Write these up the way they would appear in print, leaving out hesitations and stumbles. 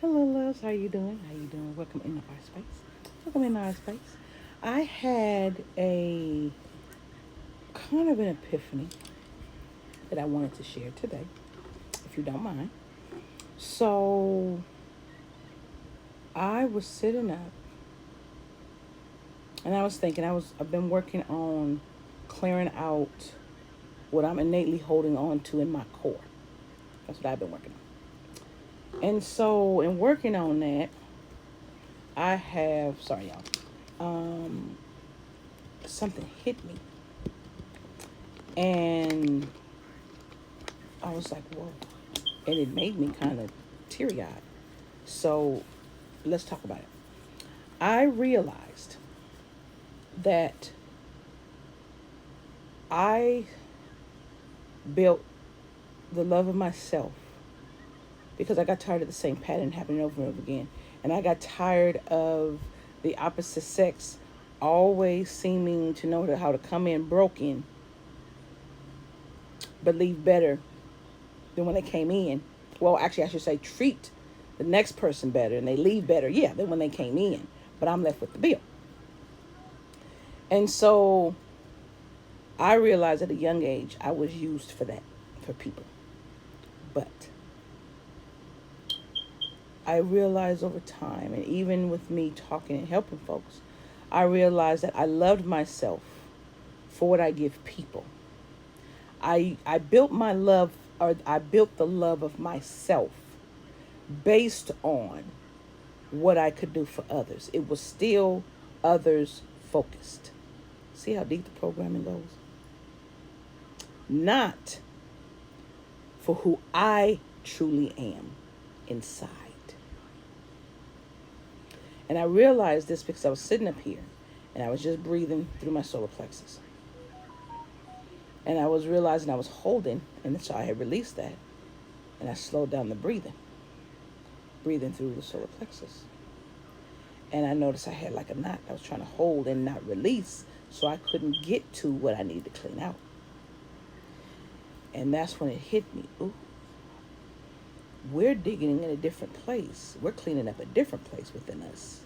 Hello, loves. How you doing? How you doing? Welcome into our space. Welcome into our space. I had a kind of an epiphany that I wanted to share today, if you don't mind. So I was sitting up and I was thinking I've been working on clearing out what I'm innately holding on to in my core. That's what I've been working on. And so in working on that, I have sorry y'all. Um Something hit me and I was like, whoa. And it made me kind of teary eyed. So let's talk about it. I realized that I built the love of myself because I got tired of the same pattern happening over and over again. And I got tired of the opposite sex always seeming to know how to come in broken but leave better than when they came in. Well, actually, I should say treat the next person better and they leave better, yeah, than when they came in. But I'm left with the bill. And so I realized at a young age I was used for that, for people. But I realized over time, and even with me talking and helping folks, I realized that I loved myself for what I give people. I built my love, or I built the love of myself based on what I could do for others. It was still others focused. See how deep the programming goes? Not for who I truly am inside. And I realized this because I was sitting up here and I was just breathing through my solar plexus. And I was realizing I was holding, and so I had released that. And I slowed down the breathing through the solar plexus. And I noticed I had like a knot I was trying to hold and not release, so I couldn't get to what I needed to clean out. And that's when it hit me. Ooh, we're digging in a different place. We're cleaning up a different place within us.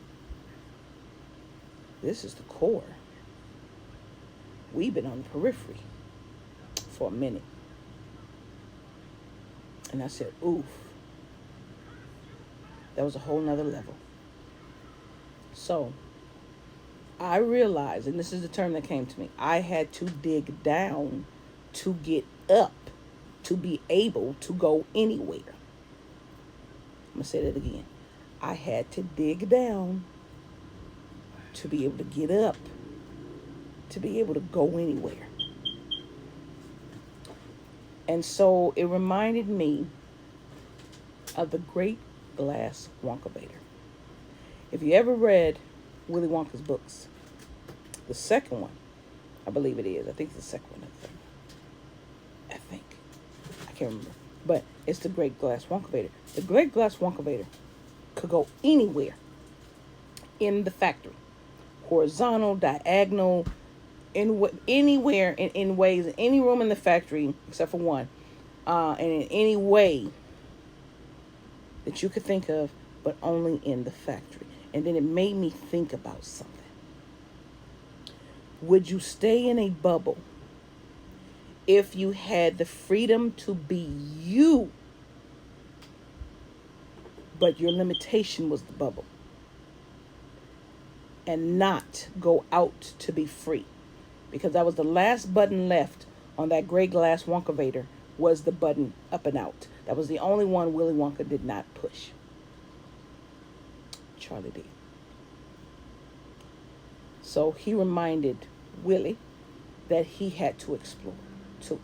This is the core. We've been on the periphery for a minute. And I said, oof. That was a whole nother level. So I realized, and this is the term that came to me, I had to dig down to get up to be able to go anywhere. I'm going to say that again. I had to dig down to be able to get up, to be able to go anywhere. And so it reminded me of the Great Glass Wonkavator. If you ever read Willy Wonka's books, the second one, I believe it is. I think it's the second one. I think. I can't remember. But it's the Great Glass Wonkavator. The Great Glass Wonkavator could go anywhere in the factory. Horizontal, diagonal, anywhere in ways, in any room in the factory except for one, and in any way that you could think of, but only in the factory. And then it made me think about something. Would you stay in a bubble if you had the freedom to be you, but your limitation was the bubble, and not go out to be free? Because that was the last button left on that Great Glass Wonkavator, was the button up and out. That was the only one Willy Wonka did not push. Charlie D. So he reminded Willie that he had to explore too,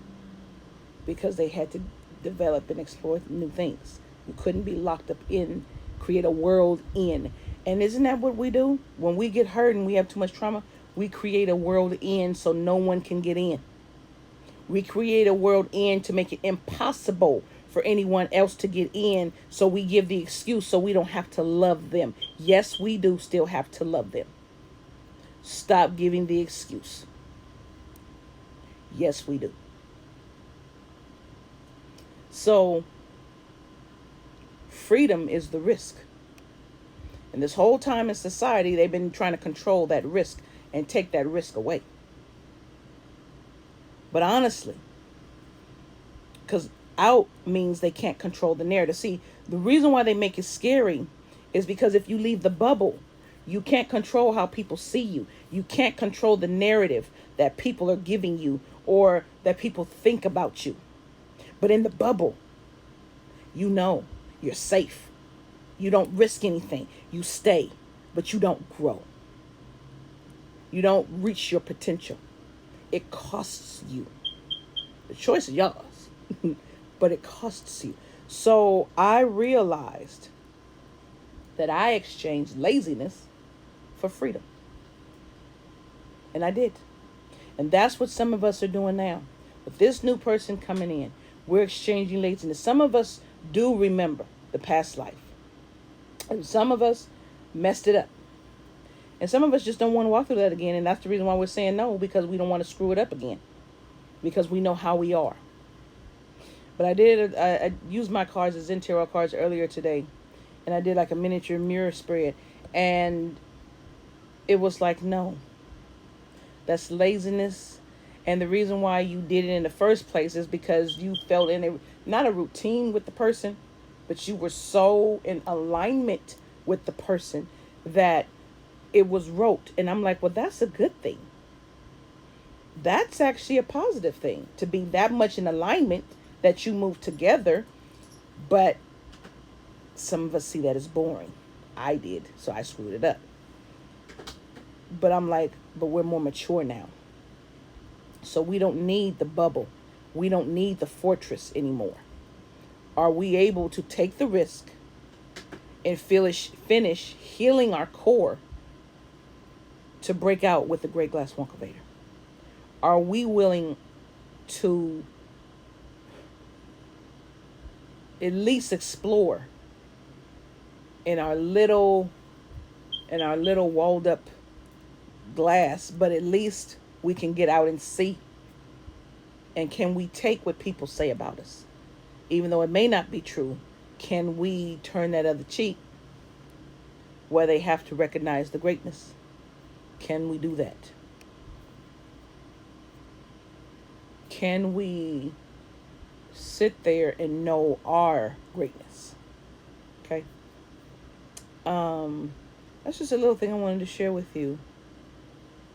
because they had to develop and explore new things. You couldn't be locked up in, create a world in. And isn't that what we do? When we get hurt and we have too much trauma, we create a world in so no one can get in. We create a world in to make it impossible for anyone else to get in, so we give the excuse so we don't have to love them. Yes, we do still have to love them. Stop giving the excuse. Yes, we do. So freedom is the risk. And this whole time in society, they've been trying to control that risk and take that risk away. But honestly, because out means they can't control the narrative. See, the reason why they make it scary is because if you leave the bubble, you can't control how people see you. You can't control the narrative that people are giving you or that people think about you. But in the bubble, you know you're safe. You don't risk anything. You stay, but you don't grow. You don't reach your potential. It costs you. The choice is yours, but it costs you. So I realized that I exchanged laziness for freedom. And I did. And that's what some of us are doing now. With this new person coming in, we're exchanging laziness. Some of us do remember the past life. And some of us messed it up. And some of us just don't want to walk through that again. And that's the reason why we're saying no, because we don't want to screw it up again. Because we know how we are. But I used my cards as Zen Tarot cards earlier today. And I did like a miniature mirror spread. And it was like, no. That's laziness. And the reason why you did it in the first place is because you felt not a routine with the person, but you were so in alignment with the person that it was rote. And I'm like, well, that's a good thing. That's actually a positive thing, to be that much in alignment that you move together. But some of us see that as boring. I did, so I screwed it up. But I'm like, but we're more mature now. So we don't need the bubble. We don't need the fortress anymore. Are we able to take the risk and finish healing our core to break out with the Great Glass Wonka Vader? Are we willing to at least explore in our little walled up glass, but at least we can get out and see? And can we take what people say about us, even though it may not be true? Can we turn that other cheek where they have to recognize the greatness? Can we do that? Can we sit there and know our greatness? Okay. That's just a little thing I wanted to share with you.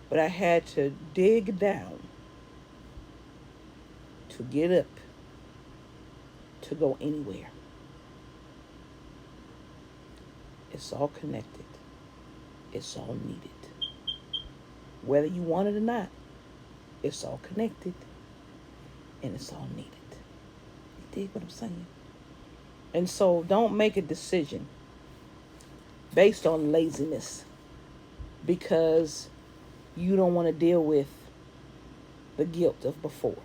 But I had to dig down to get up to go anywhere. It's all connected. It's all needed. Whether you want it or not, it's all connected and it's all needed. You dig what I'm saying? And so don't make a decision based on laziness because you don't want to deal with the guilt of before.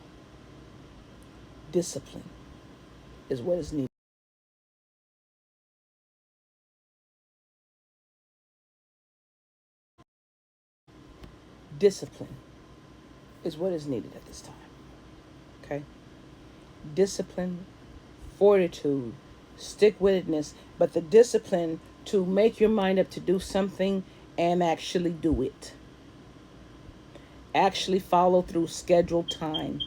Discipline is what is needed. Discipline is what is needed at this time. Okay? Discipline, fortitude, stick-wittedness, but the discipline to make your mind up to do something and actually do it. Actually follow through scheduled time.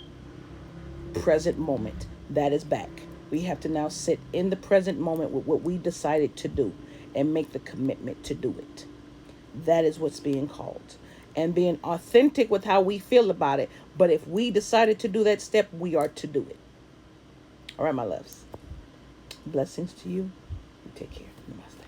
Present moment. That is back. We have to now sit in the present moment with what we decided to do and make the commitment to do it. That is what's being called. And being authentic with how we feel about it. But if we decided to do that step, we are to do it. All right, my loves. Blessings to you. You take care. Namaste.